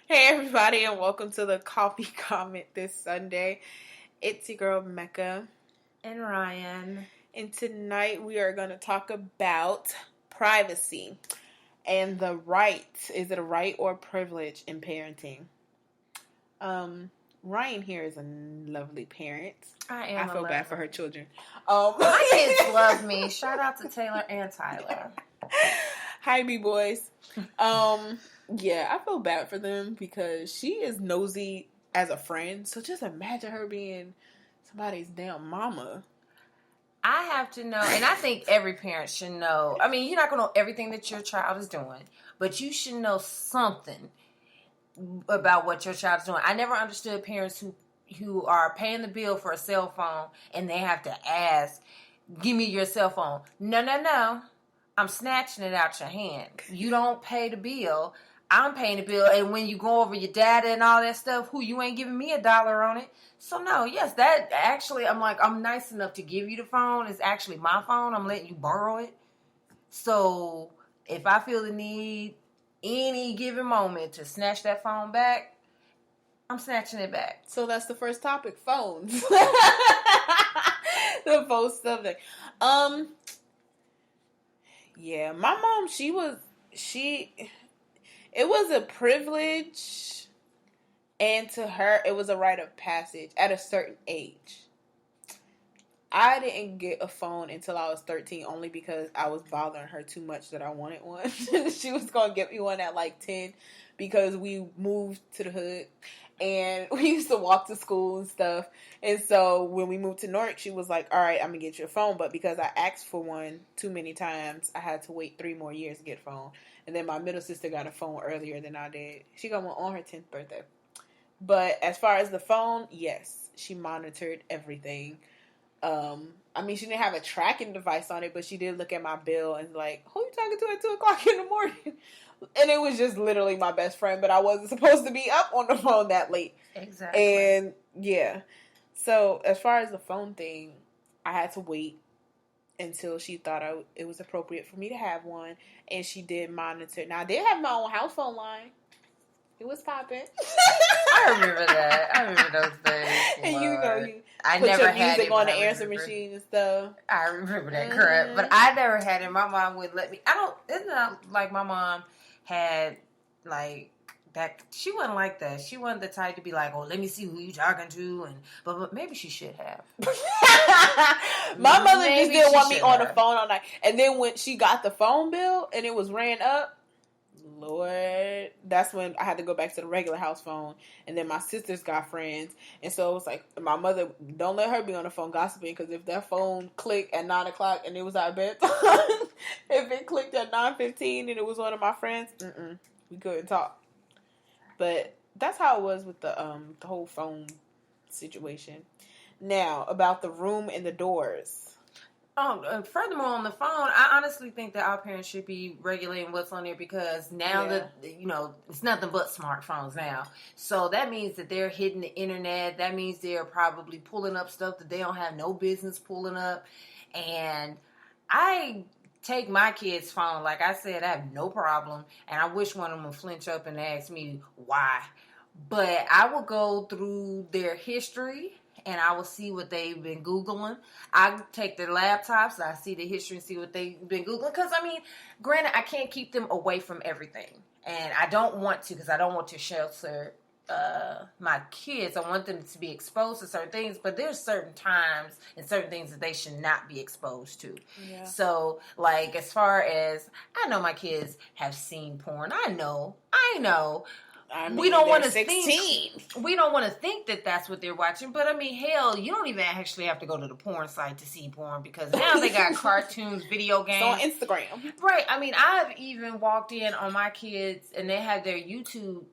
Hey everybody, and welcome to the Coffee Comment this Sunday. It's your girl Mecca, and Ryan. And tonight we are going to talk about privacy and the rights. Is it a right or privilege in parenting? Ryan here is a lovely parent. I feel bad for her children. My kids love me. Shout out to Taylor and Tyler. Hi, B-boys. Yeah, I feel bad for them because she is nosy as a friend. So just imagine her being somebody's damn mama. I have to know, and I think every parent should know. I mean, you're not going to know everything that your child is doing, but you should know something about what your child is doing. I never understood parents who are paying the bill for a cell phone and they have to ask, give me your cell phone. No. I'm snatching it out your hand. You don't pay the bill. I'm paying the bill. And when you go over your data and all that stuff, you ain't giving me $1 on it. So no, yes, that actually, I'm nice enough to give you the phone. It's actually my phone. I'm letting you borrow it. So if I feel the need any given moment to snatch that phone back, I'm snatching it back. So that's the first topic, phones. The first subject. Yeah, my mom, it was a privilege, and to her, it was a rite of passage at a certain age. I didn't get a phone until I was 13, only because I was bothering her too much that I wanted one. She was going to get me one at like 10 because we moved to the hood and we used to walk to school and stuff. And so when we moved to Newark, she was like, all right, I'm going to get you a phone. But because I asked for one too many times, I had to wait 3 more years to get a phone. And then my middle sister got a phone earlier than I did. She got one on her 10th birthday. But as far as the phone, yes, she monitored everything. I mean, she didn't have a tracking device on it, but she did look at my bill and like, who are you talking to at 2 o'clock in the morning? And it was just literally my best friend, but I wasn't supposed to be up on the phone that late. Exactly. And yeah. So as far as the phone thing, I had to wait until she thought it was appropriate for me to have one. And she did monitor. Now, I did have my own house phone line. It was popping. I remember that. I remember those days. And Lord. you I put never your had music it, on the answer machine and stuff. I remember that, correct. But I never had it. My mom would let me. It's not like my mom had like that. She wasn't like that. She wasn't the type to be like, oh, let me see who you talking to, and but maybe she should have. My mother just didn't want me on the phone all night. And then when she got the phone bill and it was ran up, Lord, that's when I had to go back to the regular house phone. And then my sisters got friends. And so it was like, my mother, don't let her be on the phone gossiping, because if that phone clicked at 9 o'clock and it was our bedtime, if it clicked at 9:15 and it was one of my friends, we couldn't talk. But that's how it was with the whole phone situation. Now, about the room and the doors. Furthermore, on the phone, I honestly think that our parents should be regulating what's on there, because now that, it's nothing but smartphones now. So that means that they're hitting the internet. That means they're probably pulling up stuff that they don't have no business pulling up. And I take my kid's phone. Like I said, I have no problem. And I wish one of them would flinch up and ask me why. But I will go through their history and I will see what they've been Googling. I take their laptops, I see the history and see what they've been Googling. Because, granted, I can't keep them away from everything. And I don't want to, because I don't want to shelter my kids. I want them to be exposed to certain things. But there's certain times and certain things that they should not be exposed to. Yeah. So, as far as, I know my kids have seen porn. I know. We don't want to think. We don't want to think that that's what they're watching. But hell, you don't even actually have to go to the porn site to see porn, because now they got cartoons, video games, it's on Instagram. Right. I've even walked in on my kids and they have their YouTube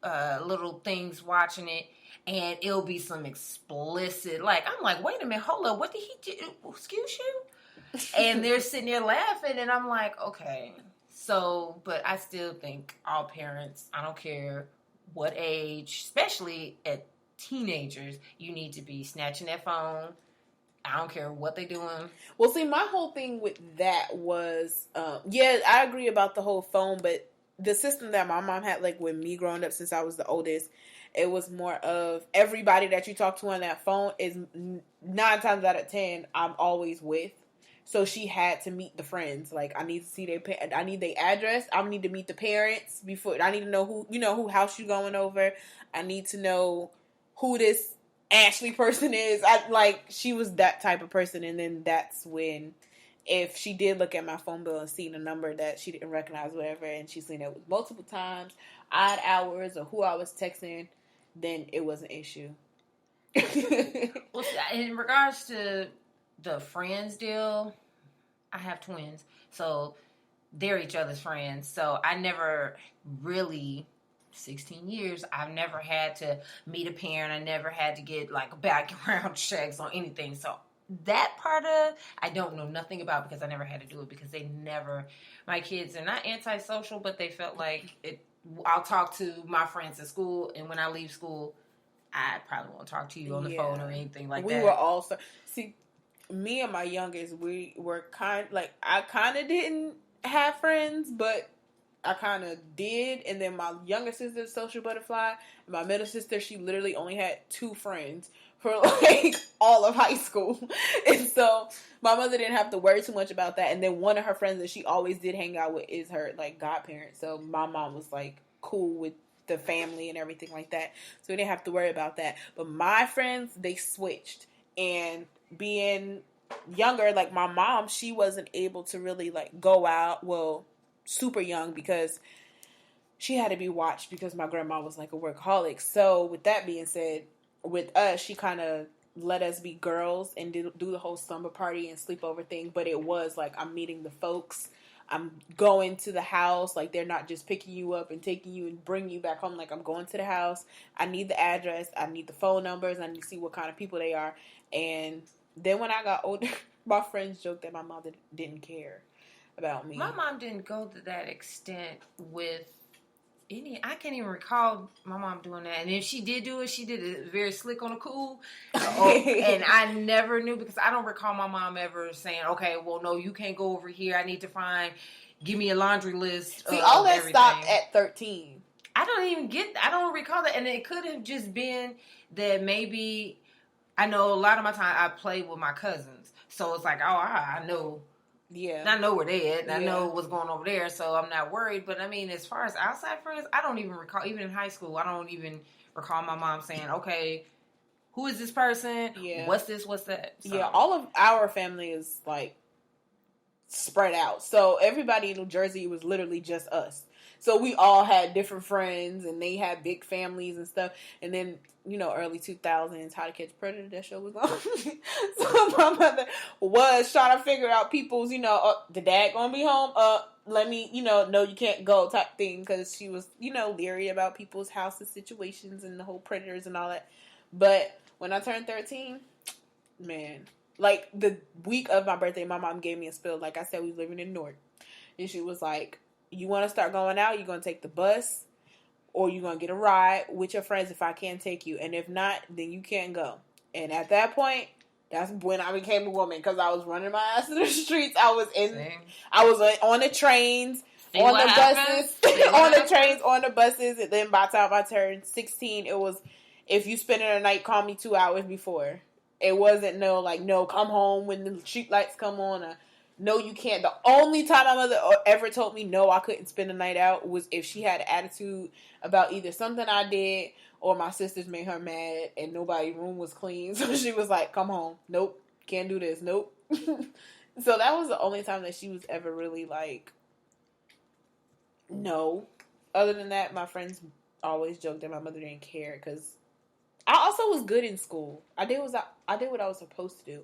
little things watching it, and it'll be some explicit. I'm like, wait a minute, hold up, what did he do? Excuse you? And they're sitting there laughing, and I'm like, okay. So, but I still think all parents, I don't care what age, especially at teenagers, you need to be snatching that phone. I don't care what they're doing. Well, see, my whole thing with that was, I agree about the whole phone, but the system that my mom had, like, with me growing up, since I was the oldest, it was more of everybody that you talk to on that phone is 9 times out of 10 I'm always with. So she had to meet the friends. Like, I need to see I need their address. I need to meet the parents before. I need to know who house you going over. I need to know who this Ashley person is. She was that type of person. And then that's when, if she did look at my phone bill and seen a number that she didn't recognize, whatever, and she's seen it multiple times, odd hours, or who I was texting, then it was an issue. Well, in regards to the friends deal, I have twins, so they're each other's friends. So I never really, 16 years, I've never had to meet a parent. I never had to get like background checks on anything. So that part of I don't know nothing about, because I never had to do it, because my kids are not antisocial, but they felt like it. I'll talk to my friends at school, and when I leave school, I probably won't talk to you on the phone or anything like that. We were also, see, me and my youngest, we were I kind of didn't have friends, but I kind of did. And then my younger sister's social butterfly, and my middle sister, she literally only had 2 friends for like all of high school. And so my mother didn't have to worry too much about that. And then one of her friends that she always did hang out with is her like godparent. So my mom was like cool with the family and everything like that. So we didn't have to worry about that. But my friends, they switched. And being younger, like my mom, she wasn't able to really like go out, well, super young, because she had to be watched because my grandma was like a workaholic. So with that being said, with us, she kind of let us be girls and do the whole summer party and sleepover thing. But it was like, I'm meeting the folks, I'm going to the house. Like, they're not just picking you up and taking you and bringing you back home. Like, I'm going to the house. I need the address. I need the phone numbers. I need to see what kind of people they are. And then when I got older, my friends joked that my mother didn't care about me. My mom didn't go to that extent with I can't even recall my mom doing that. And if she did do it, she did it very slick on the cool. And I never knew, because I don't recall my mom ever saying, okay, well, no, you can't go over here. I need to give me a laundry list. See, all that stopped at 13. I don't recall that. And it could have just been that maybe, I know a lot of my time I played with my cousins. So it's like, oh, I know. Yeah. I know where they at. I know what's going over there, so I'm not worried. But I mean, as far as outside friends, I don't even recall, even in high school, I don't even recall my mom saying, okay, who is this person? Yeah. What's this? What's that? So. Yeah, all of our family is like spread out. So everybody in New Jersey was literally just us. So we all had different friends, and they had big families and stuff. And then, early 2000s, How to Catch a Predator, that show was on. So my mother was trying to figure out people's, the dad gonna be home? Let me, no, you can't go type thing. Because she was, leery about people's houses, situations, and the whole predators and all that. But when I turned 13, man, like the week of my birthday, my mom gave me a spill. Like I said, we was living in Newark. And she was like, you want to start going out, you're going to take the bus, or you're going to get a ride with your friends if I can't take you. And if not, then you can't go. And at that point, that's when I became a woman, because I was running my ass in the streets. I was on the trains, on the buses, on the trains, on the buses. And then by the time I turned 16, it was, if you spend a night, call me 2 hours before. It wasn't no, come home when the street lights come on, no, you can't. The only time my mother ever told me no, I couldn't spend the night out was if she had an attitude about either something I did or my sisters made her mad and nobody's room was clean. So she was like, come home. Nope. Can't do this. Nope. So that was the only time that she was ever really like, no. Other than that, my friends always joked that my mother didn't care, because I also was good in school. I did what I was supposed to do.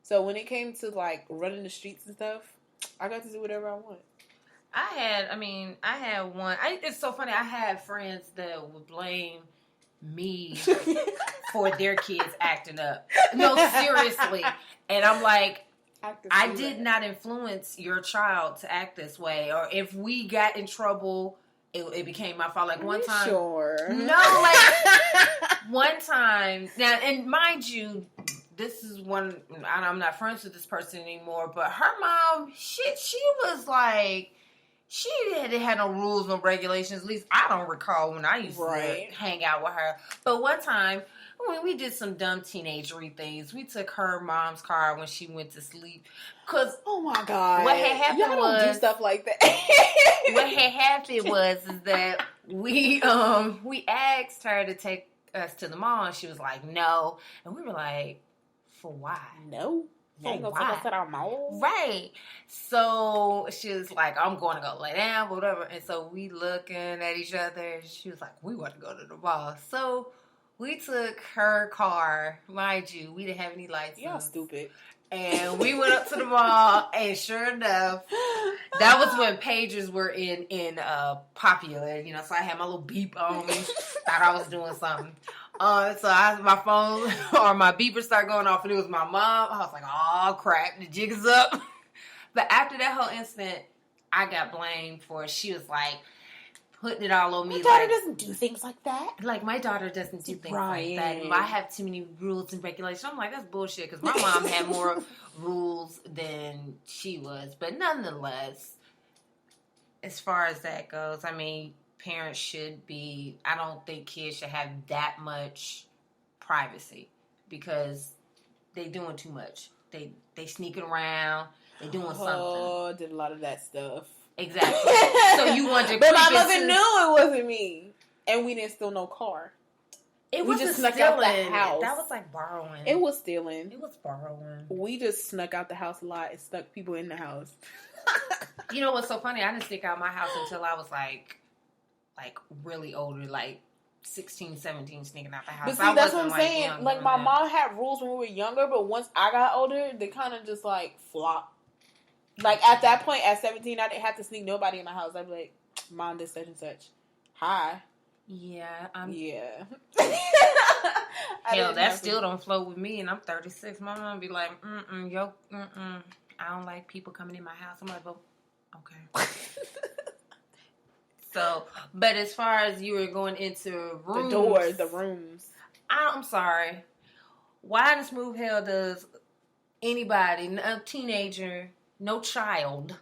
So when it came to like running the streets and stuff, I got to do whatever I want. I had one. It's so funny. I had friends that would blame me for their kids acting up. No, seriously. And I'm like, I did not influence your child to act this way. Or if we got in trouble, it became my fault. Like one time. Sure. No, like one time. Now, and mind you, this is one, I'm not friends with this person anymore, but her mom, she was like, She didn't have no rules, no regulations. At least I don't recall when I used to hang out with her. But one time, when we did some dumb teenagery things, we took her mom's car when she went to sleep. Cause oh my God, what had happened y'all don't do stuff like that. What had happened was that we asked her to take us to the mall, and she was like, "No," and we were like, "For why?" No. Ain't gonna take us to our mall. Right. So she was like, I'm going to go lay down, whatever. And so we looking at each other. And she was like, we want to go to the mall. So we took her car. Mind you, we didn't have any lights. Y'all stupid. And we went up to the mall, and sure enough, that was when pagers were in popular, you know. So I had my little beep on me, thought I was doing something. My phone or my beeper started going off, and it was my mom. I was like, "Oh crap, the jig is up." But after that whole incident, I got blamed for. She was like putting it all on me. My daughter doesn't do things like that. Like, my daughter doesn't do things like that. I have too many rules and regulations. I'm like, that's bullshit, because my mom had more rules than she was. But nonetheless, as far as that goes, I mean, parents should be, I don't think kids should have that much privacy, because they doing too much. They sneaking around. They doing something. Oh, did a lot of that stuff. Exactly. So you want to, but my mother knew it wasn't me, and we didn't steal no car. We just snuck out the house. That was like borrowing. It was stealing. It was borrowing. We just snuck out the house a lot and stuck people in the house. You know what's so funny? I didn't stick out my house until I was like really older, like 16, 17, sneaking out the house. But see, that's what I'm saying. Like, my mom had rules when we were younger, but once I got older, they kind of just like flopped. Like, at that point, at 17, I didn't have to sneak nobody in my house. I'd be like, Mom, this such and such. Hi. Yeah. Yeah. Hell, that still don't flow with me, and I'm 36. My mom be like, I don't like people coming in my house. I'm like, oh, okay. So, but as far as you were going into rooms. The doors, the rooms. I'm sorry. Why in the smooth hell does anybody, a teenager, no child,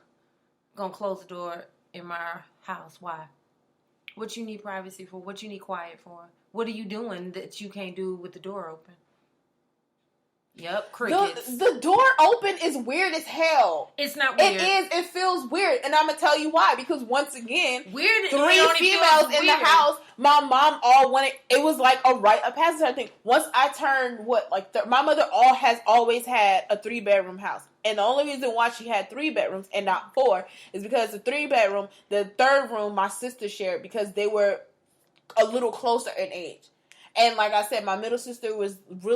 gonna close the door in my house? Why? What you need privacy for? What you need quiet for? What are you doing that you can't do with the door open? Yep, crickets. The door open is weird as hell. It's not weird. It is. It feels weird. And I'm going to tell you why. Because once again, weird. 3 females in the house, my mom all wanted, it was like a rite of passage, I think. Once I turned, my mother has always had a 3-bedroom house. And the only reason why she had 3 bedrooms and not 4 is because the 3-bedroom, the 3rd room, my sister shared because they were a little closer in age. And like I said, my middle sister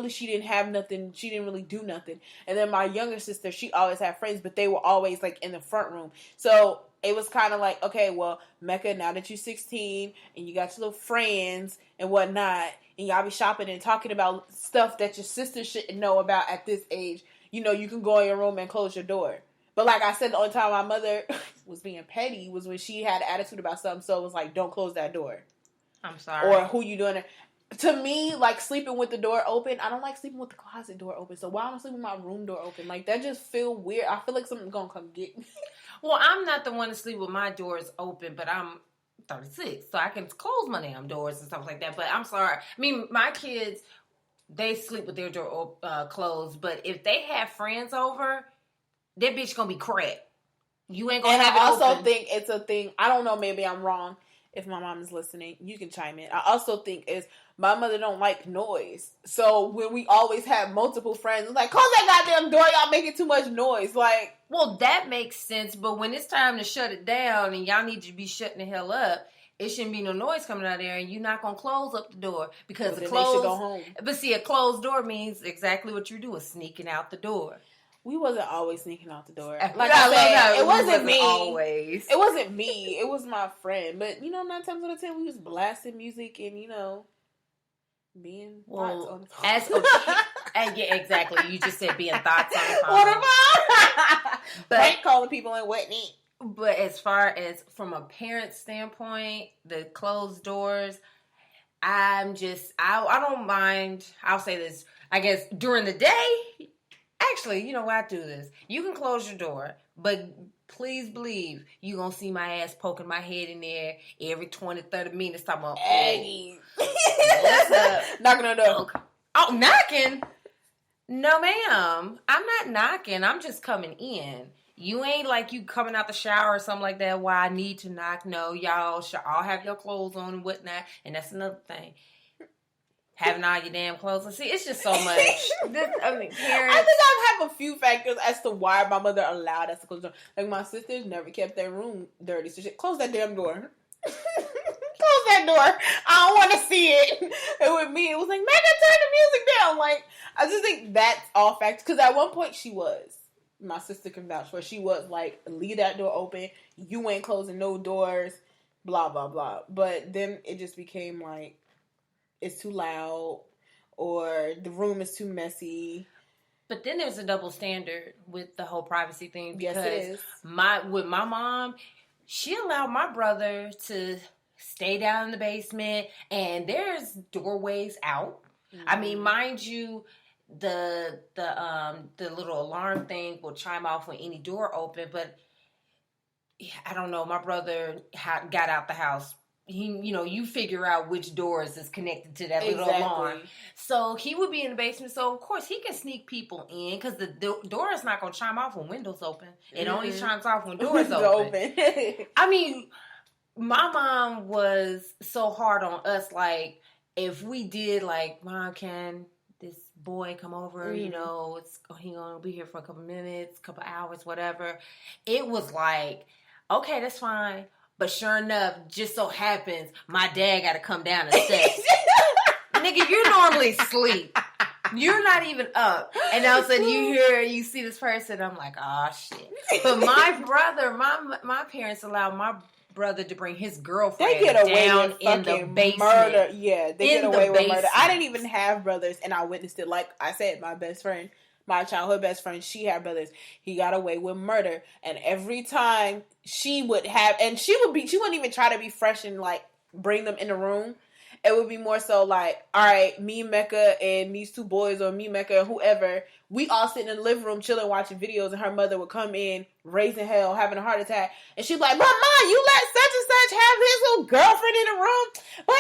she didn't have nothing. She didn't really do nothing. And then my younger sister, she always had friends, but they were always like in the front room. So it was kind of like, okay, well, Mecca, now that you're 16 and you got your little friends and whatnot, and y'all be shopping and talking about stuff that your sister shouldn't know about at this age, you know, you can go in your room and close your door. But like I said, the only time my mother was being petty was when she had an attitude about something. So it was like, don't close that door. I'm sorry. Or who you doing it? To me, like, sleeping with the door open, I don't like sleeping with the closet door open. So why am I sleeping with my room door open? Like, that just feel weird. I feel like something's gonna come get me. Well, I'm not the one to sleep with my doors open, but I'm 36, so I can close my damn doors and stuff like that. But I'm sorry. I mean, my kids, they sleep with their door closed. But if they have friends over, that bitch gonna be cracked. You ain't gonna have it open. I also think it's a thing. I don't know. Maybe I'm wrong. If my mom is listening, you can chime in. I also think my mother don't like noise. So when we always have multiple friends, it's like, close that goddamn door, y'all making too much noise. Like, well, that makes sense. But when it's time to shut it down and y'all need to be shutting the hell up, it shouldn't be no noise coming out there, and you're not gonna close up the door because the closed. They should go home. But see, a closed door means exactly what you're doing, sneaking out the door. We wasn't always sneaking out the door. Like I said, it wasn't me. Always. It wasn't me. It was my friend. But, 9 times out of 10, we was blasting music and, being thoughts on the phone. And yeah, exactly. You just said being thoughts on the phone. What about? But calling people and whatnot. But as far as from a parent standpoint, the closed doors, I don't mind. I'll say this. I guess during the day. Actually, I do this. You can close your door, but please believe you gonna see my ass poking my head in there every 20, 30 minutes talking about, Aggie. What's up? Knocking on the door. Okay. Oh, knocking? No, ma'am. I'm not knocking. I'm just coming in. You ain't like you coming out the shower or something like that why I need to knock. No, y'all should all have your clothes on and whatnot. And that's another thing. Having all your damn clothes on. See, it's just so much. Parents. I think I have a few factors as to why my mother allowed us to close the door. Like, my sisters never kept their room dirty. So she close that damn door. Close that door. I don't want to see it. And with me, it was like, Megan, turn the music down. Like, I just think that's all factors. Because at one point, she was. My sister can vouch for it. She was like, leave that door open. You ain't closing no doors. Blah, blah, blah. But then it just became like, it's too loud. Or the room is too messy. But then there's a double standard with the whole privacy thing. Because yes, it is. With my mom, she allowed my brother to stay down in the basement. And there's doorways out. Mm-hmm. I mean, mind you, the little alarm thing will chime off when any door open, but I don't know. My brother got out the house. You figure out which doors is connected to that little alarm. So he would be in the basement. So of course he can sneak people in because the door is not going to chime off when windows open. It only chimes off when doors open. I mean, my mom was so hard on us. Like if we did, like, Mom, can this boy come over, he gonna be here for a couple minutes, couple hours, whatever. It was like, okay, that's fine. But sure enough, just so happens, my dad got to come down the steps. Nigga, you normally sleep. You're not even up. And all of a sudden you see this person, I'm like, oh shit. But my brother, my parents allowed my brother to bring his girlfriend down in the basement. Murder. Yeah, they get away with murder. I didn't even have brothers, and I witnessed it. Like I said, my childhood best friend, she had brothers. He got away with murder, and every time she wouldn't even try to be fresh and like bring them in the room. It would be more so like, all right, me, Mecca, and these two boys, or me, Mecca, and whoever, we all sitting in the living room chilling, watching videos, and her mother would come in, raising hell, having a heart attack, and she'd be like, Mama, you let such and such have his little girlfriend in the room, but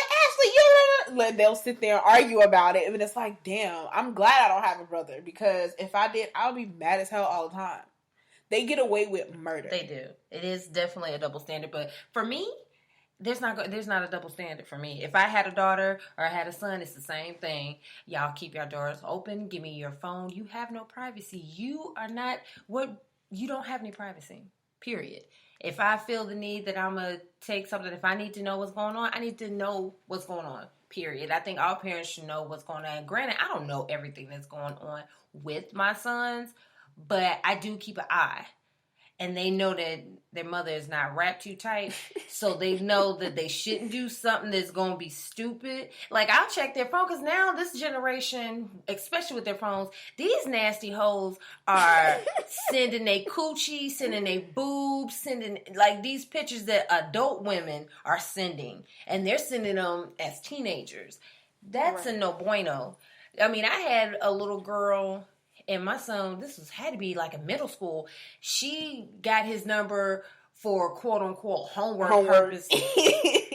Ashley, they'll sit there and argue about it, and it's like, damn, I'm glad I don't have a brother, because if I did, I would be mad as hell all the time. They get away with murder. They do. It is definitely a double standard, but for me, there's not a double standard for me. If I had a daughter or I had a son, it's the same thing. Y'all keep your doors open. Give me your phone. You have no privacy. You don't have any privacy, period. If I feel the need that I'm going to take something, if I need to know what's going on, I need to know what's going on, period. I think all parents should know what's going on. Granted, I don't know everything that's going on with my sons, but I do keep an eye. And they know that their mother is not wrapped too tight. So they know that they shouldn't do something that's going to be stupid. Like, I'll check their phone. Because now this generation, especially with their phones, these nasty hoes are sending their coochie, sending their boobs, sending, like, these pictures that adult women are sending. And they're sending them as teenagers. That's a no bueno. I mean, I had a little girl... And my son, had to be like in middle school. She got his number for quote unquote homework purposes.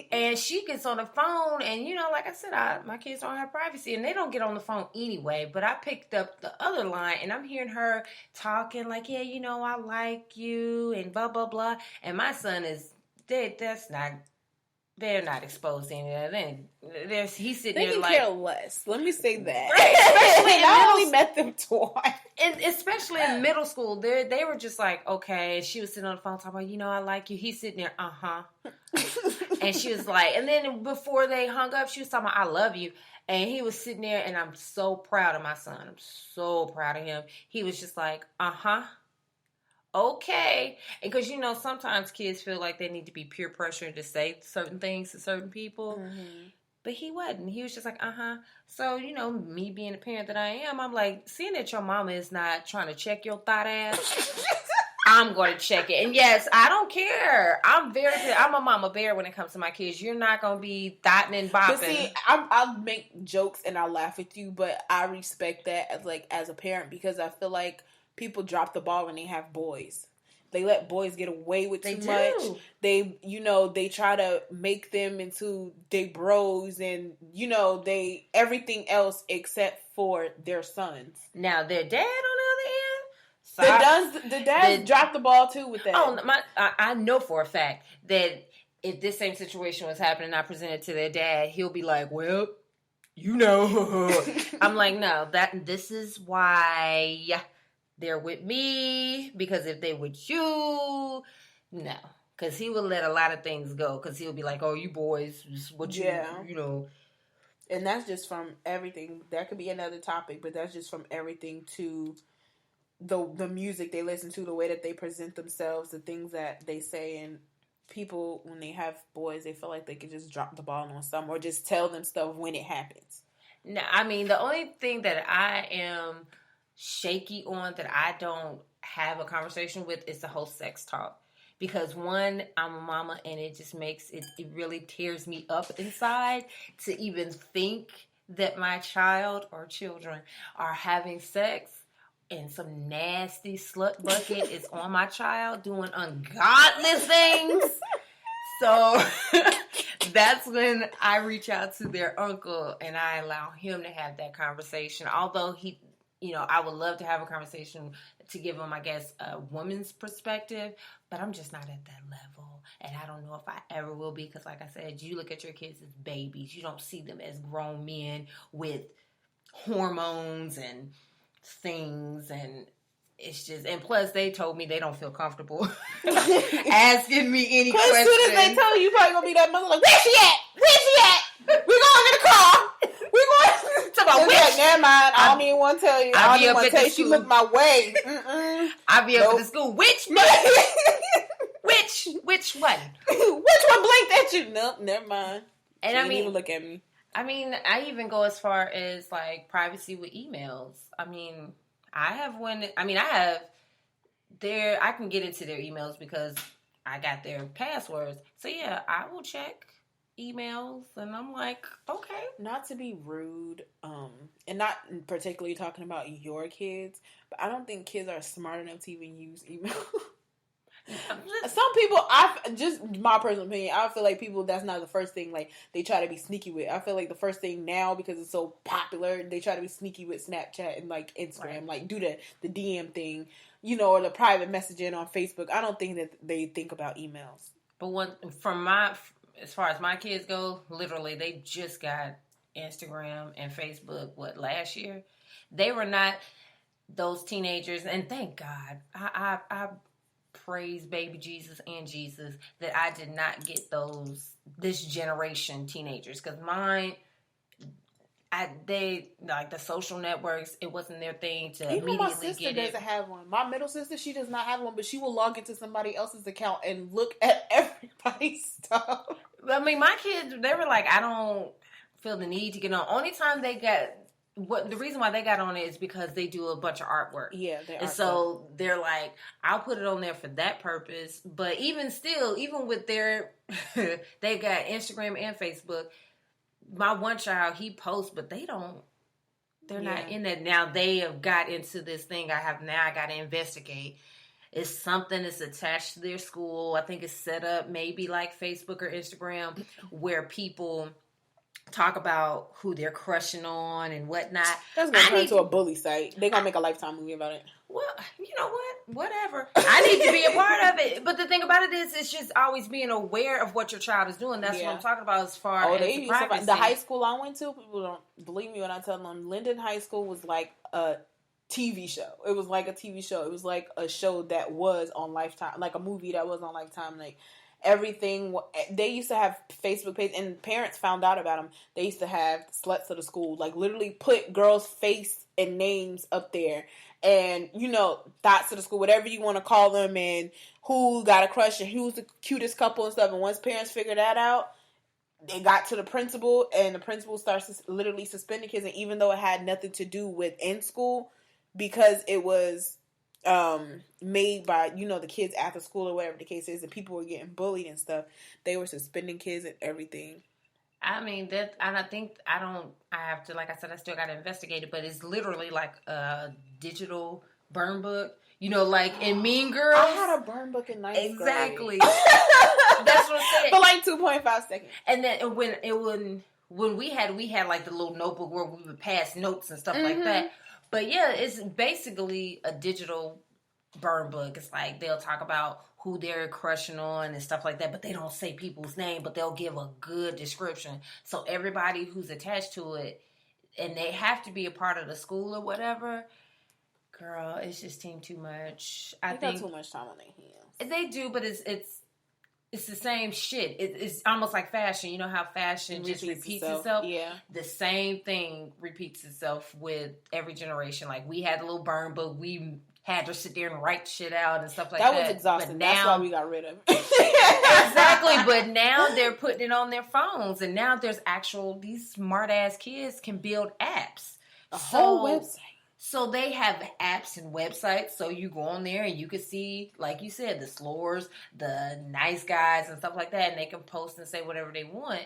And she gets on the phone and, like I said, my kids don't have privacy and they don't get on the phone anyway. But I picked up the other line and I'm hearing her talking like, yeah, I like you and blah, blah, blah. And my son they're not exposed to any of that. He's sitting there like... They can care less. Let me say that. Right. I only met them twice. And especially in middle school, they were just like, okay. She was sitting on the phone talking about, I like you. He's sitting there, uh-huh. And she was like... And then before they hung up, she was talking about, I love you. And he was sitting there, and I'm so proud of my son. I'm so proud of him. He was just like, uh-huh. Okay. Because, sometimes kids feel like they need to be peer pressured to say certain things to certain people. Mm-hmm. But he wasn't. He was just like, uh-huh. So, me being the parent that I am, I'm like, seeing that your mama is not trying to check your thought ass, I'm going to check it. And yes, I don't care. I'm a mama bear when it comes to my kids. You're not going to be thotting and bopping. But see, I'll make jokes and I'll laugh with you, but I respect that as a parent because I feel like people drop the ball when they have boys. They let boys get away with too do. much. They, they try to make them into they bros and, they everything else except for their sons. Now, their dad, on the other end, the dads dropped the ball too with that. Oh, I know for a fact that if this same situation was happening, I presented to their dad, he'll be like, well, I'm like, no, this is why they're with me, because if they with you, no. Because he will let a lot of things go, because he'll be like, oh, you boys, what you know. And that's just from everything. That could be another topic, but that's just from everything to the music they listen to, the way that they present themselves, the things that they say. And people, when they have boys, they feel like they can just drop the ball on some or just tell them stuff when it happens. No, I mean, the only thing that I am shaky on, that I don't have a conversation with, is the whole sex talk. Because one, I'm a mama, and it just makes it really tears me up inside to even think that my child or children are having sex and some nasty slut bucket is on my child doing ungodly things. So that's when I reach out to their uncle and I allow him to have that conversation. Although he, I would love to have a conversation to give him, I guess, a woman's perspective, but I'm just not at that level. And I don't know if I ever will be, because like I said, you look at your kids as babies. You don't see them as grown men with hormones and things, and it's just, and plus they told me they don't feel comfortable asking me any questions. As soon as they tell you, probably gonna be that mother like, where she at? We're going in the car. We're going to about which? Never mind. I don't even want to tell you. I don't even want to tell you. She looked my way. I'll be up at the school. Which one? Which one? Which one blinked at you? Nope, never mind. And she didn't even look at me. I mean, I even go as far as like privacy with emails. I mean, I can get into their emails because I got their passwords. So yeah, I will check emails, and I'm like, okay. Not to be rude, and not particularly talking about your kids, but I don't think kids are smart enough to even use email. Some people, just my personal opinion, I feel like people, that's not the first thing like they try to be sneaky with. I feel like the first thing now, because it's so popular, they try to be sneaky with Snapchat and like Instagram, right. Like do the DM thing, or the private messaging on Facebook. I don't think that they think about emails. But as far as my kids go, literally they just got Instagram and Facebook last year. They were not those teenagers, and thank God, I praise baby Jesus and Jesus that I did not get this generation teenagers, because mine, they like the social networks, it wasn't their thing to even immediately my sister get it. Doesn't have one. My middle sister, she does not have one, but she will log into somebody else's account and look at everybody's stuff. I mean, my kids, they were like, I don't feel the need to get on. Only time they got the reason why they got on it is because they do a bunch of artwork. Yeah, and so they're like, I'll put it on there for that purpose. But even with their, they got Instagram and Facebook. My one child, he posts, but they're not in that. Now they have got into this thing. I got to investigate. It's something that's attached to their school. I think it's set up maybe like Facebook or Instagram, where people talk about who they're crushing on and whatnot. That's going to turn into a bully site. They're going to make a Lifetime movie about it. Well, you know what? Whatever. I need to be a part of it. But the thing about it is, it's just always being aware of what your child is doing. That's what I'm talking about as far as the privacy. The high school I went to, people don't believe me when I tell them, Linden High School was like a TV show. It was like a TV show. It was like a show that was on Lifetime, like a movie that was on Lifetime, like everything. They used to have Facebook page, and parents found out about them. They used to have sluts of the school, like literally put girls' face and names up there, and thoughts of the school, whatever you want to call them, and who got a crush and who's the cutest couple and stuff. And once parents figured that out, they got to the principal, and the principal starts literally suspending kids. And even though it had nothing to do with in school, because it was made by, the kids after school or whatever the case is, and people were getting bullied and stuff, they were suspending kids and everything. I mean, I have to, like I said, I still got to investigate it, but it's literally like a digital burn book. You know, like in Mean Girls. I had a burn book in 9th grade. Exactly. That's what I'm saying. For like 2.5 seconds. And then when we had like the little notebook where we would pass notes and stuff like that. But yeah, it's basically a digital burn book. It's like they'll talk about who they're crushing on and stuff like that, but they don't say people's name, but they'll give a good description. So everybody who's attached to it, and they have to be a part of the school or whatever, girl, it's just too much. I think got too much time on their hands. They do, but it's the same shit. It's almost like fashion. You know how fashion just repeats itself? Yeah. The same thing repeats itself with every generation. Like, we had a little burn book. We had to sit there and write shit out and stuff like that. That was exhausting. That's why we got rid of it. Exactly. But now they're putting it on their phones. And now there's these smart-ass kids can build apps. A whole website. So they have apps and websites, so you go on there and you can see, like you said, the slores, the nice guys and stuff like that, and they can post and say whatever they want.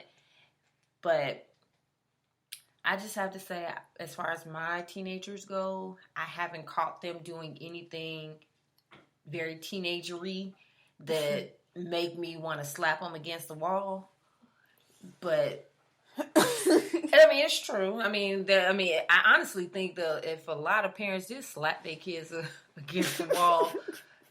But I just have to say, as far as my teenagers go, I haven't caught them doing anything very teenagery that make me want to slap them against the wall. But I mean, it's true. I mean, I honestly think that if a lot of parents did slap their kids against the wall,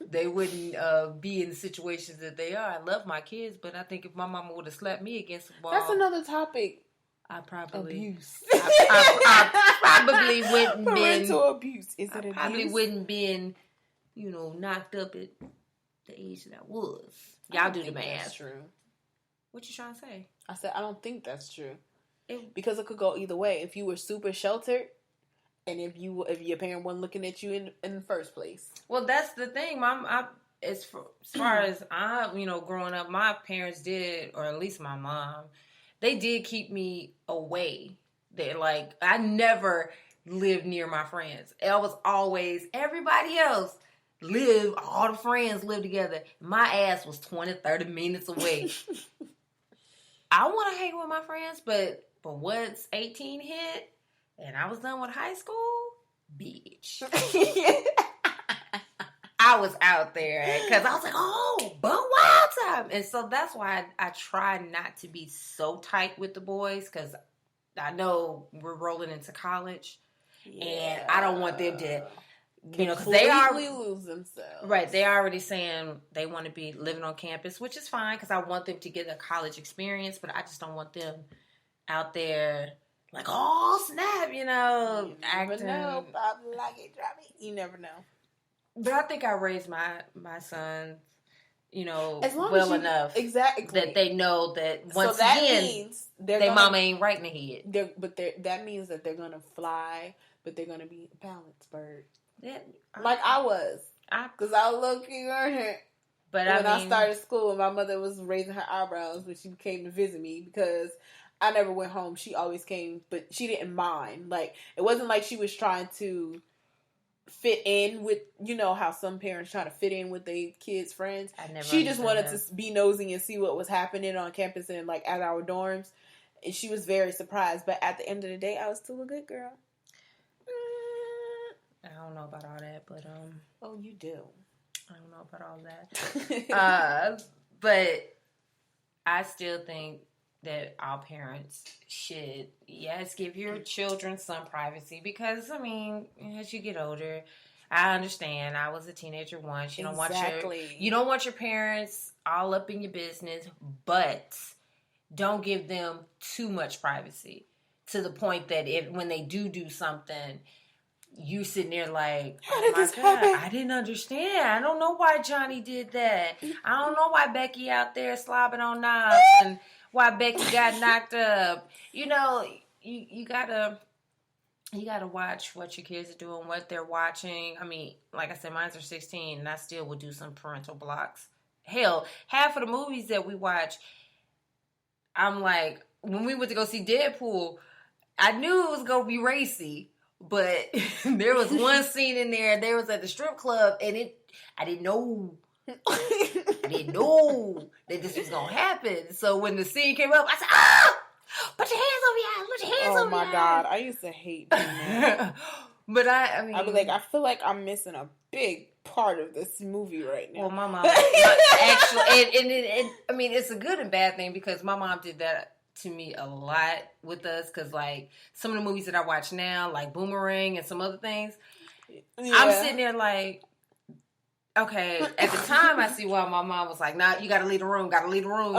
they wouldn't be in the situations that they are. I love my kids, but I think if my mama would have slapped me against the wall, that's another topic. I probably abuse. I probably wouldn't parental abuse. Is it abuse? I probably wouldn't been, knocked up at the age that I was. Y'all do the math. That's true. What you trying to say? I said I don't think that's true. Because it could go either way. If you were super sheltered, and if your parent wasn't looking at you in the first place. Well, that's the thing, Mom. As far as I, growing up, my parents did, or at least my mom, they did keep me away. I never lived near my friends. I was always everybody else all the friends live together. My ass was 20, 30 minutes away. I want to hang with my friends, but once 18 hit and I was done with high school, bitch. I was out there because I was like, oh, but wild time. And so that's why I try not to be so tight with the boys, because I know we're rolling into college. Yeah. And I don't want them to, because they lose themselves. Right. They're already saying they want to be living on campus, which is fine because I want them to get a college experience, but I just don't want them out there like, oh, snap, you acting. Never know. Probably like it, drop it. You never know. But I think I raised my sons, as long well as enough. Exactly. That they know that once so that again, means their mama ain't right in the head. That means that they're going to fly, but they're going to be a balanced bird. Yeah, like I was. Because I was looking at her. But when I started school, my mother was raising her eyebrows when she came to visit me because I never went home. She always came, but she didn't mind. Like, it wasn't like she was trying to fit in with, how some parents try to fit in with their kids' friends. She just wanted to be nosy and see what was happening on campus and, like, at our dorms. And she was very surprised. But at the end of the day, I was still a good girl. I don't know about all that, but oh, you do. I don't know about all that. But I still think that all parents should, yes, give your children some privacy because, as you get older, I understand. I was a teenager once. You don't want your parents all up in your business, but don't give them too much privacy to the point that when they do something, you sitting there like, oh my God, I didn't understand. I don't know why Johnny did that. I don't know why Becky out there slobbing on knobs and why Becky got knocked up. You gotta watch what your kids are doing, what they're watching. Like I said, mine are 16 and I still would do some parental blocks. Hell, half of the movies that we watch, I'm like, when we went to go see Deadpool, I knew it was going to be racy. But there was one scene in there. They was at the strip club, and I didn't know that this was gonna happen. So when the scene came up, I said, "Ah, put your hands over your eyes. Put your hands over your eyes." Oh my God, I used to hate doing that. But I'd be like, I feel like I'm missing a big part part of this movie right now. Well, my mom actually, and I mean, it's a good and bad thing because my mom did that to me a lot with us. Because like some of the movies that I watch now, like Boomerang and some other things, I'm sitting there like, okay. At the time, I see why my mom was like, "Nah, you got to leave the room. Got to leave the room."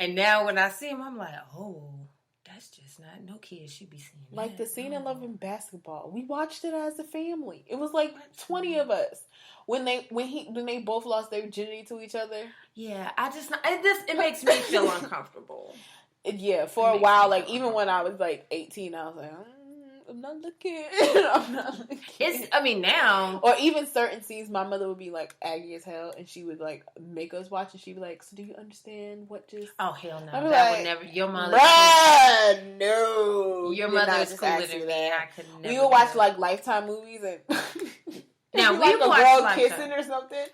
And now when I see him, I'm like, "Oh, that's just not no kid should be seeing that." Like the scene in Love and Basketball, we watched it as a family. It was like 20 of us when they both lost their virginity to each other. Yeah, it makes me feel uncomfortable. Yeah, for a while, like even when I was like 18, I was like, I'm not looking. I'm not looking. I mean, now. Or even certain scenes, my mother would be like aggy as hell, and she would like make us watch, and she'd be like, "So do you understand what just?" Oh hell no! That like, would never. Your mother. No. Your mother is cooler than me. I could never. We would watch like Lifetime movies, and now we like watch a girl Lifetime. Kissing or something.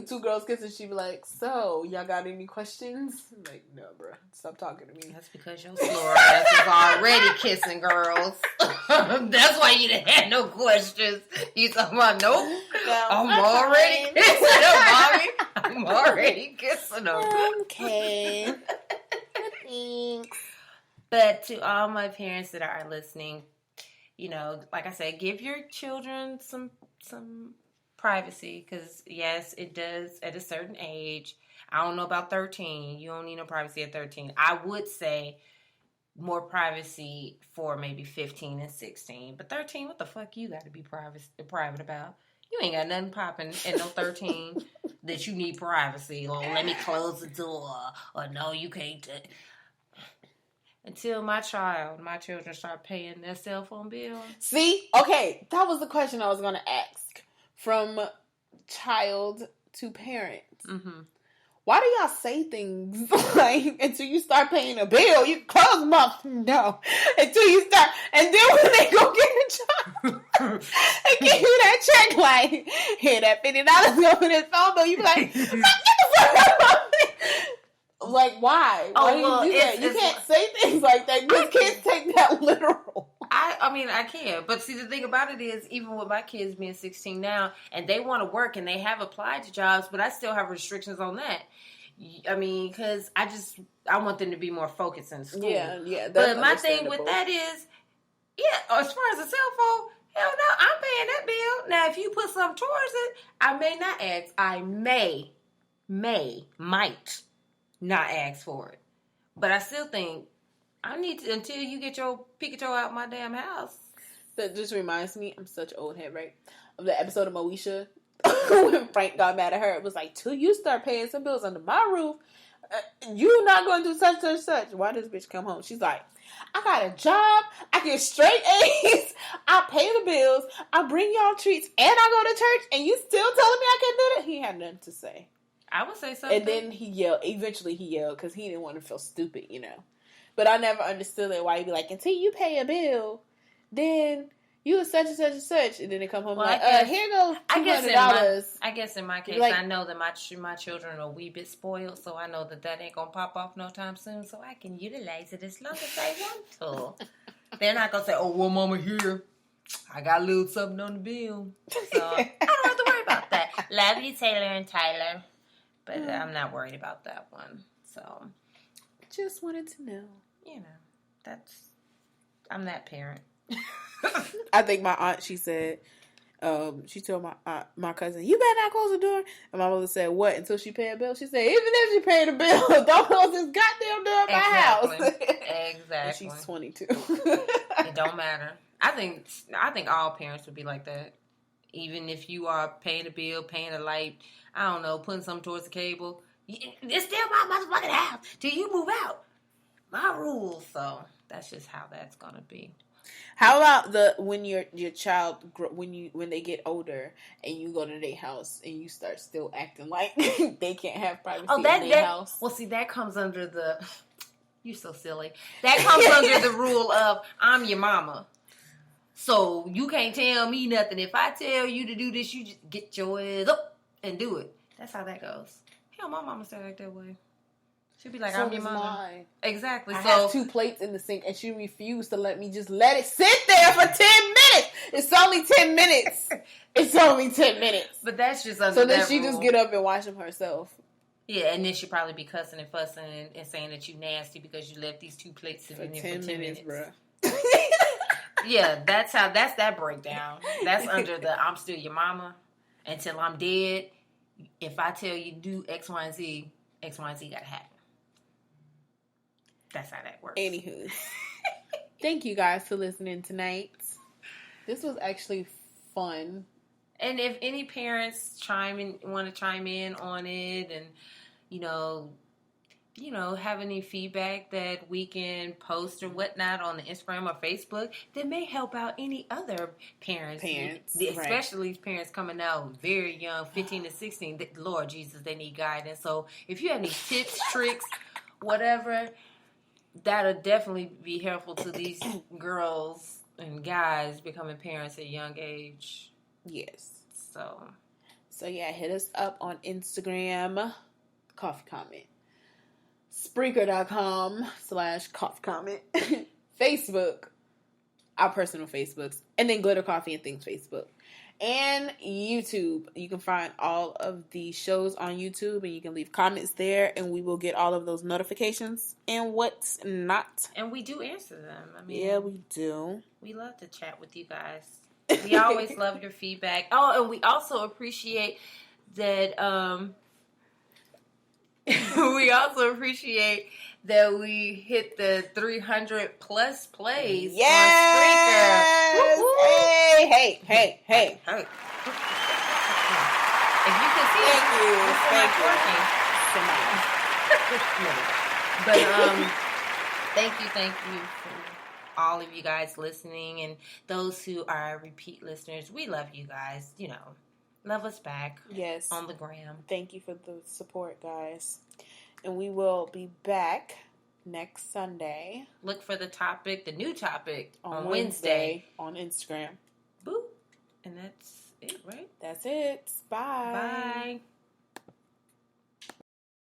Two girls kissing, she'd be like, "So, y'all got any questions?" I'm like, no, bro. Stop talking to me. That's because your slower ass is already kissing girls. That's why you didn't have no questions. You talking about, nope. No, I'm already kissing them, mommy. I'm already kissing them. Okay. Thanks. But to all my parents that are listening, you know, like I said, give your children some privacy, because yes, it does at a certain age. I don't know about 13. You don't need no privacy at 13. I would say more privacy for maybe 15 and 16. But 13, what the fuck you got to be private about? You ain't got nothing popping at no 13 that you need privacy. Or let me close the door. Or no, you can't. Until my children start paying their cell phone bill. See? Okay, that was the question I was going to ask. From child to parent. Mm-hmm. Why do y'all say things like until you start paying a bill, you close them up? No. Until you start, and then when they go get a job and give you that check, like, here, that $50 go for this phone bill, you be like, get the fuck out of me. Like, why? Why do you do that? You can't say things like that. You can't take that literal. I mean, I can. But see, the thing about it is, even with my kids being 16 now, and they want to work, and they have applied to jobs, but I still have restrictions on that. I mean, because I want them to be more focused in school. Yeah. But my thing with that is, as far as a cell phone, hell no, I'm paying that bill. Now, if you put something towards it, I may not ask. I might not ask for it. But I still think, I need to, until you get your Pikachu out my damn house. That just reminds me, I'm such an old head, right? Of the episode of Moesha when Frank got mad at her. It was like, till you start paying some bills under my roof, you're not going to do such. Why does bitch come home? She's like, I got a job, I get straight A's, I pay the bills, I bring y'all treats, and I go to church, and you still telling me I can't do that? He had nothing to say. I would say something. And then he yelled, eventually he yelled, because he didn't want to feel stupid, you know. But I never understood that, why he'd be like, until you pay a bill, then you was such and such and such. And then they come home here goes $200. I guess in my case, like, I know that my children are a wee bit spoiled, so I know that ain't going to pop off no time soon, so I can utilize it as long as I want to. They're not going to say, oh, well, mama, here, I got a little something on the bill. So I don't have to worry about that. Love you, Taylor and Tyler. But I'm not worried about that one. So just wanted to know. You know, I'm that parent. I think my aunt, she said, she told my cousin, you better not close the door. And my mother said, what? Until she pay a bill? She said, even if she paid a bill, don't close this goddamn door in my house. Exactly. And she's 22. It don't matter. I think all parents would be like that. Even if you are paying a bill, paying a light, I don't know, putting something towards the cable. It's still my motherfucking house till you move out. My rules. So that's just how that's gonna be. How about when your child when they get older and you go to their house and you start still acting like they can't have privacy in their house? Well, see, that comes under the. You're so silly. That comes under the rule of I'm your mama, so you can't tell me nothing. If I tell you to do this, you just get your ass up and do it. That's how that goes. Hell, my mama still act that way. She'd be like, so I'm your mama. Mine. Exactly. I have 2 plates in the sink, and she refused to let me just let it sit there for 10 minutes. It's only 10 minutes. It's only 10 minutes. But that's just under so then that she rule. just get up and wash them herself. Yeah, and then she'd probably be cussing and fussing and saying that you nasty because you left these 2 plates sitting there for 10 minutes. Bruh. Yeah, that's that breakdown. That's under the I'm still your mama until I'm dead. If I tell you do X, Y, and Z, X, Y, and Z gotta happen. That's how that works. Anywho. Thank you guys for listening tonight. This was actually fun. And if any parents want to chime in on it and, you know, have any feedback that we can post or whatnot on the Instagram or Facebook that may help out any other parents especially these parents coming out very young, 15 to 16. Lord Jesus, they need guidance. So if you have any tips, tricks, whatever, that'll definitely be helpful to these girls and guys becoming parents at a young age. Yes. So yeah, hit us up on Instagram, Coffee Comment. Spreaker.com/Coffee Comment. Facebook, our personal Facebooks, and then Glitter Coffee and Things Facebook. And YouTube. You can find all of the shows on YouTube, and you can leave comments there, and we will get all of those notifications and what's not. And we do answer them. I mean, yeah, we do. We love to chat with you guys. We always love your feedback. Oh, and we also appreciate that. We also appreciate that we hit the 300 plus plays on Spreaker. Hey. If you can see Thank you. But thank you for all of you guys listening and those who are repeat listeners. We love you guys. Love us back. Yes. On the gram. Thank you for the support, guys. And we will be back next Sunday. Look for the new topic on Wednesday on Instagram. Boop. And that's it, right? That's it. Bye. Bye.